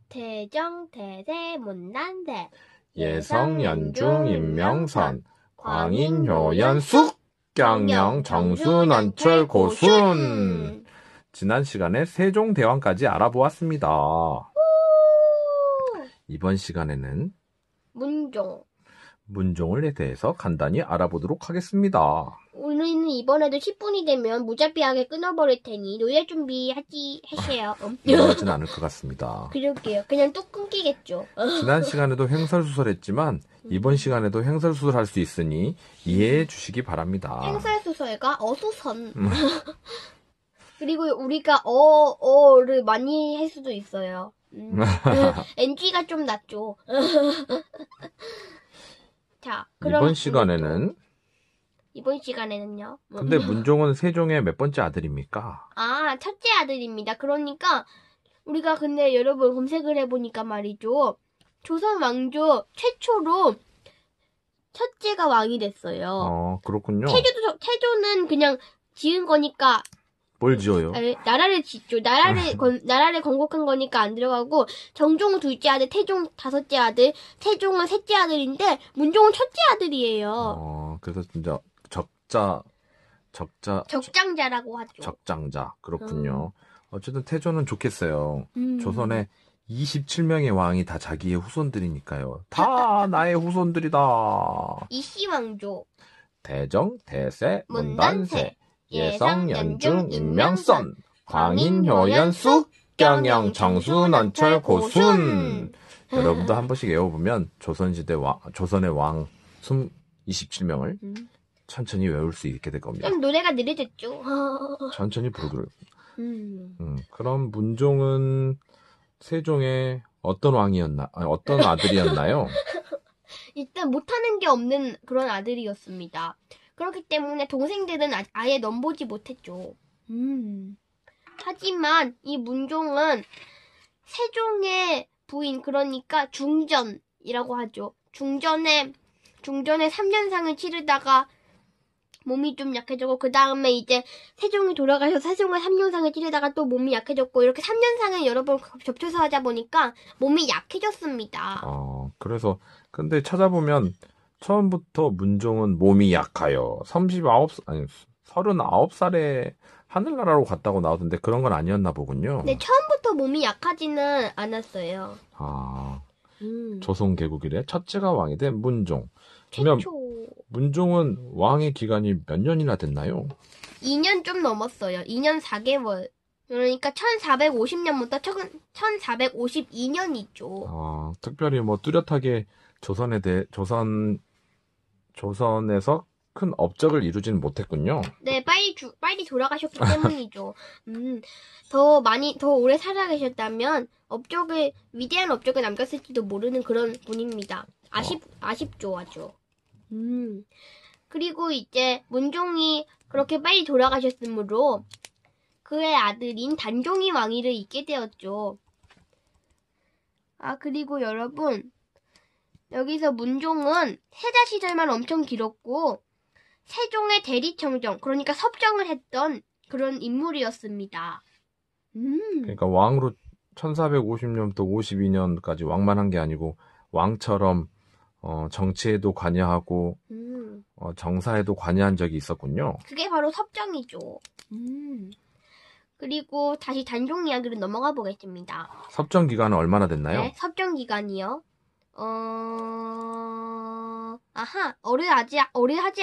대정, 대세, 문단세. 예성, 연중, 임명선. 광인, 효연, 숙. 경영, 정수, 난철, 고순. 지난 시간에 세종대왕까지 알아보았습니다. 이번 시간에는 문종에 대해서 간단히 알아보도록 하겠습니다. 우리는 이번에도 10분이 되면 무자비하게 끊어버릴 테니 노래 하세요. 이러진 않을 것 같습니다. 그럴게요. 그냥 뚝 끊기겠죠. 지난 시간에도 횡설수설했지만 이번 시간에도 횡설수설할 수 있으니 이해해 주시기 바랍니다. 횡설수설과 어수선. 그리고 우리가 어를 많이 할 수도 있어요. NG가 좀 낮죠. 자, 그럼 이번 시간에는요. 근데 문종은 세종의 몇 번째 아들입니까? 첫째 아들입니다. 그러니까 우리가 근데 여러분 검색을 해보니까 말이죠. 조선 왕조 최초로 첫째가 왕이 됐어요. 그렇군요. 태조는 그냥 지은 거니까. 뭘 지어요? 나라를 짓죠. 나라를 건국한 거니까 안 들어가고, 정종은 둘째 아들, 태종 다섯째 아들, 태종은 셋째 아들인데, 문종은 첫째 아들이에요. 그래서 진짜 적장자라고 하죠. 적장자. 그렇군요. 어쨌든 태조는 좋겠어요. 조선에 27명의 왕이 다 자기의 후손들이니까요. 다 나의 후손들이다. 이씨왕조. 대정, 대세, 문단세. 예성, 연중, 임명선. 광인, 효연, 숙. 경영, 정수, 난철, 고순. 여러분도 한 번씩 외워보면 조선의 왕 27명을 천천히 외울 수 있게 될 겁니다. 좀 노래가 느려졌죠. 천천히 부르도록. 그럼 문종은 세종의 어떤 아들이었나요? 일단 못하는 게 없는 그런 아들이었습니다. 그렇기 때문에 동생들은 아예 넘보지 못했죠. 하지만 이 문종은 세종의 부인, 그러니까 중전이라고 하죠. 중전에 3년상을 치르다가 몸이 좀 약해졌고, 그 다음에 이제 세종이 돌아가셔서 세종의 3년상을 치르다가 또 몸이 약해졌고, 이렇게 3년상을 여러 번 겹쳐서 하다 보니까 몸이 약해졌습니다. 그래서 근데 찾아보면 처음부터 문종은 몸이 약하여 39살에 하늘나라로 갔다고 나오던데 그런 건 아니었나 보군요. 네, 처음부터 몸이 약하지는 않았어요. 조선 개국 이래 첫째가 왕이 된 문종. 그러면 문종은 왕의 기간이 몇 년이나 됐나요? 2년 좀 넘었어요. 2년 4개월. 그러니까 1450년부터 1452년이죠. 특별히 뚜렷하게 조선에서 큰 업적을 이루지는 못했군요. 네, 빨리 돌아가셨기 때문이죠. 더 오래 살아계셨다면 위대한 업적을 남겼을지도 모르는 그런 분입니다. 아쉽죠, 아주. 그리고 이제 문종이 그렇게 빨리 돌아가셨으므로 그의 아들인 단종이 왕위를 잇게 되었죠. 그리고 여러분, 여기서 문종은 세자 시절만 엄청 길었고 세종의 대리청정, 그러니까 섭정을 했던 그런 인물이었습니다. 그러니까 왕으로 1450년부터 52년까지 왕만 한 게 아니고 왕처럼 정치에도 관여하고 정사에도 관여한 적이 있었군요. 그게 바로 섭정이죠. 그리고 다시 단종 이야기로 넘어가 보겠습니다. 섭정 기간은 얼마나 됐나요? 네, 섭정 기간이요. 오래 하지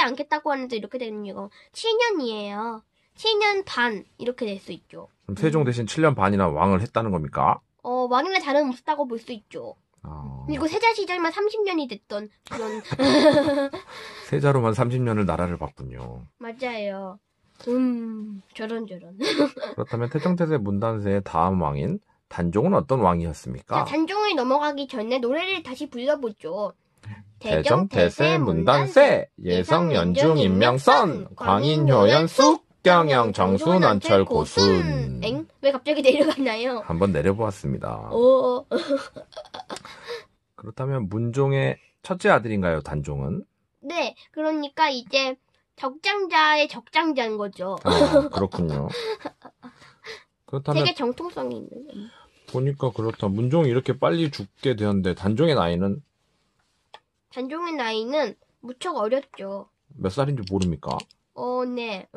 않겠다고 하는데 이렇게 되는 이거 7년이에요. 7년 반 이렇게 될 수 있죠. 그럼 세종 대신 7년 반이나 왕을 했다는 겁니까? 왕이나 다름없었다고 볼 수 있죠. 그리고 세자 시절만 30년이 됐던 그런 세자로만 30년을 나라를 봤군요. 맞아요. 저런. 그렇다면 태종태세 문단세의 다음 왕인 단종은 어떤 왕이었습니까? 자, 단종을 넘어가기 전에 노래를 다시 불러보죠. 대정, 대세, 문단세, 예성, 연중, 임명선, 광인, 효연, 숙, 경영, 정수, 난철, 고순. 왜 갑자기 내려갔나요? 한번 내려보았습니다. 그렇다면 문종의 첫째 아들인가요, 단종은? 네, 그러니까 이제 적장자의 적장자인 거죠. 그렇군요. 그렇다면 되게 정통성이 있는. 보니까 그렇다. 문종이 이렇게 빨리 죽게 되었는데 단종의 나이는 단종의 나이는 무척 어렸죠. 몇 살인지 모릅니까? 네.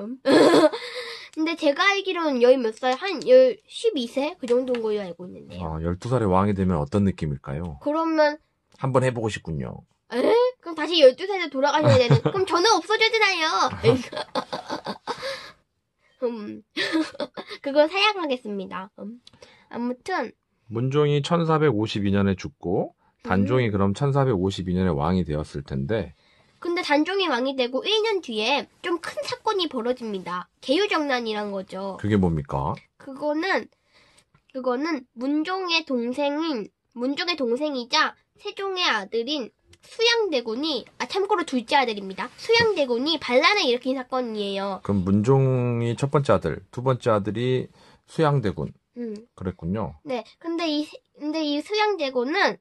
근데 제가 알기로는 열 몇 살, 12세? 그 정도인 걸로 알고 있는데요. 12살에 왕이 되면 어떤 느낌일까요? 그러면, 한번 해보고 싶군요. 그럼 다시 12살에 돌아가셔야 되는, 그럼 저는 없어지잖아요. 그걸 사양하겠습니다. 아무튼. 문종이 1452년에 죽고, 단종이 그럼 1452년에 왕이 되었을 텐데, 근데 단종이 왕이 되고 1년 뒤에 좀 큰 사건이 벌어집니다. 계유정난이란 거죠. 그게 뭡니까? 그거는 문종의 동생이자 세종의 아들인 수양대군이, 참고로 둘째 아들입니다. 수양대군이 반란을 일으킨 사건이에요. 그럼 문종이 첫 번째 아들, 두 번째 아들이 수양대군. 그랬군요. 네. 근데 이 수양대군은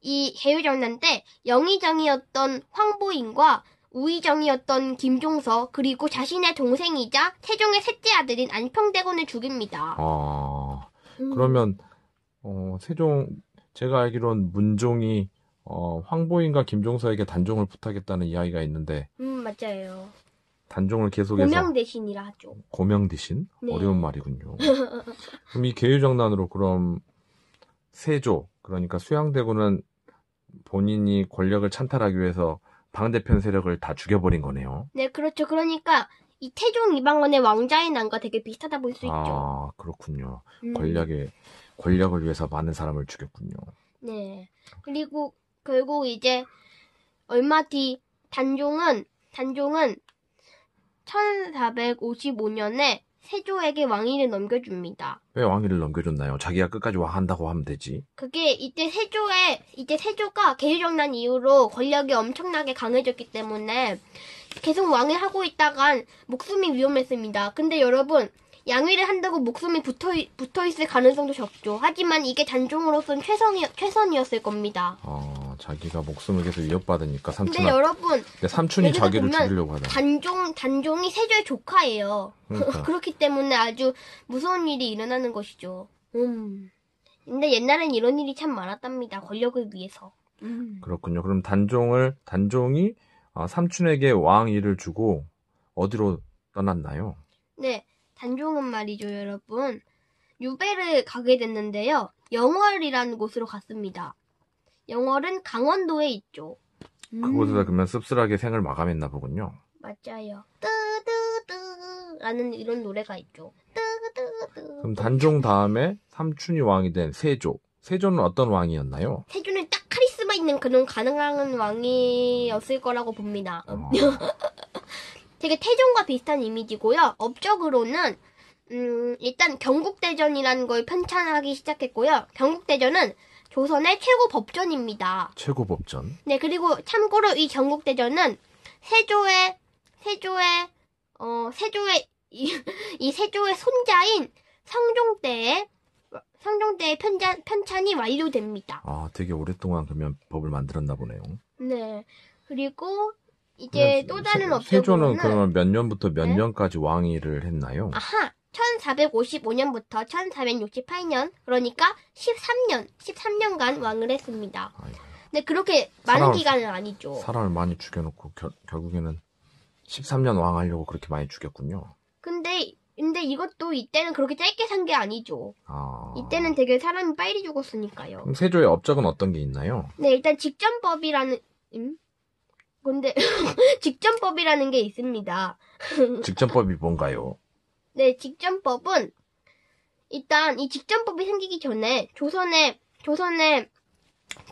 이 계유정난 때 영의정이었던 황보인과 우의정이었던 김종서, 그리고 자신의 동생이자 세종의 셋째 아들인 안평대군을 죽입니다. 그러면 제가 알기로는 문종이 황보인과 김종서에게 단종을 부탁했다는 이야기가 있는데 맞아요. 단종을 계속해서 고명대신이라 하죠. 고명대신? 네. 어려운 말이군요. 그럼 이 계유정난으로 그럼 세조, 그러니까 수양대군은 본인이 권력을 찬탈하기 위해서 방대편 세력을 다 죽여버린 거네요. 네, 그렇죠. 그러니까 이 태종 이방원의 왕자의 난과 되게 비슷하다 볼 수 있죠. 그렇군요. 권력을 위해서 많은 사람을 죽였군요. 네. 그리고 결국 이제 얼마 뒤 단종은 1455년에 세조에게 왕위를 넘겨줍니다. 왜 왕위를 넘겨줬나요? 자기가 끝까지 왕한다고 하면 되지. 그게 이때 세조가 계유정난 이후로 권력이 엄청나게 강해졌기 때문에 계속 왕을 하고 있다간 목숨이 위험했습니다. 근데 여러분, 양위를 한다고 목숨이 붙어있을 가능성도 적죠. 하지만 이게 단종으로서는 최선이었을 겁니다. 자기가 목숨을 계속 위협받으니까 근데 여러분, 삼촌이 자기를 죽이려고 하다. 단종이 세조의 조카예요. 그러니까. 그렇기 때문에 아주 무서운 일이 일어나는 것이죠. 근데 옛날엔 이런 일이 참 많았답니다. 권력을 위해서. 그렇군요. 그럼 단종이 삼촌에게 왕위를 주고 어디로 떠났나요? 네, 단종은 말이죠, 여러분. 유배를 가게 됐는데요. 영월이라는 곳으로 갔습니다. 영월은 강원도에 있죠. 그곳에서 그러면 씁쓸하게 생을 마감했나 보군요. 맞아요. 뜨뜨뜨라는 이런 노래가 있죠. 뜨뜨뜨. 그럼 단종 다음에 삼촌이 왕이 된 세조. 세조는 어떤 왕이었나요? 세조는 딱 카리스마 있는 그런 가능한 왕이었을 거라고 봅니다. 되게 태종과 비슷한 이미지고요. 업적으로는 일단 경국대전이라는 걸 편찬하기 시작했고요. 경국대전은 조선의 최고 법전입니다. 최고 법전. 네, 그리고 참고로 이 경국대전은 세조의 손자인 성종대의 편찬이 완료됩니다. 되게 오랫동안 그러면 법을 만들었나 보네요. 네, 그리고 이제 또 다른 업적으로는 세조는 그러면 몇 년부터 몇 네? 년까지 왕위를 했나요? 1455년부터 1468년, 그러니까 13년간 왕을 했습니다. 근데 그렇게 많은 기간은 아니죠. 사람을 많이 죽여놓고 결국에는 13년 왕하려고 그렇게 많이 죽였군요. 근데 이것도 이때는 그렇게 짧게 산 게 아니죠. 이때는 되게 사람이 빨리 죽었으니까요. 그럼 세조의 업적은 어떤 게 있나요? 네, 일단 직전법이라는 직전법이라는 게 있습니다. 직전법이 뭔가요? 네, 직전법은 일단 이 직전법이 생기기 전에 조선의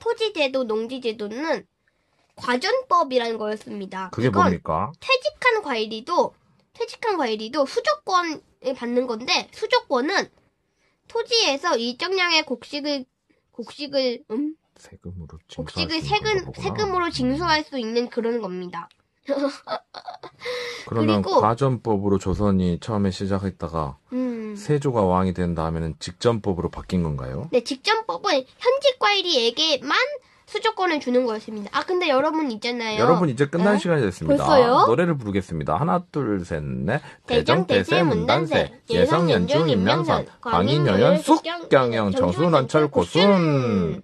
토지제도, 농지제도는 과전법이라는 거였습니다. 그게 뭡니까? 퇴직한 관리도 수조권을 받는 건데, 수조권은 토지에서 일정량의 세금으로 징수할 수 있는 그런 겁니다. 그러면 그리고 과전법으로 조선이 처음에 시작했다가 세조가 왕이 된 다음에는 직전법으로 바뀐 건가요? 네, 직전법은 현직 관리에게만 수조권을 주는 거였습니다. 아, 근데 여러분 있잖아요. 여러분 이제 끝날 네? 시간이 됐습니다. 벌써요? 노래를 부르겠습니다. 하나, 둘, 셋, 넷. 대정, 대세, 문단세, 예성, 연중, 임명선, 광인, 효연, 쑥, 경영, 정수, 넌철, 고순.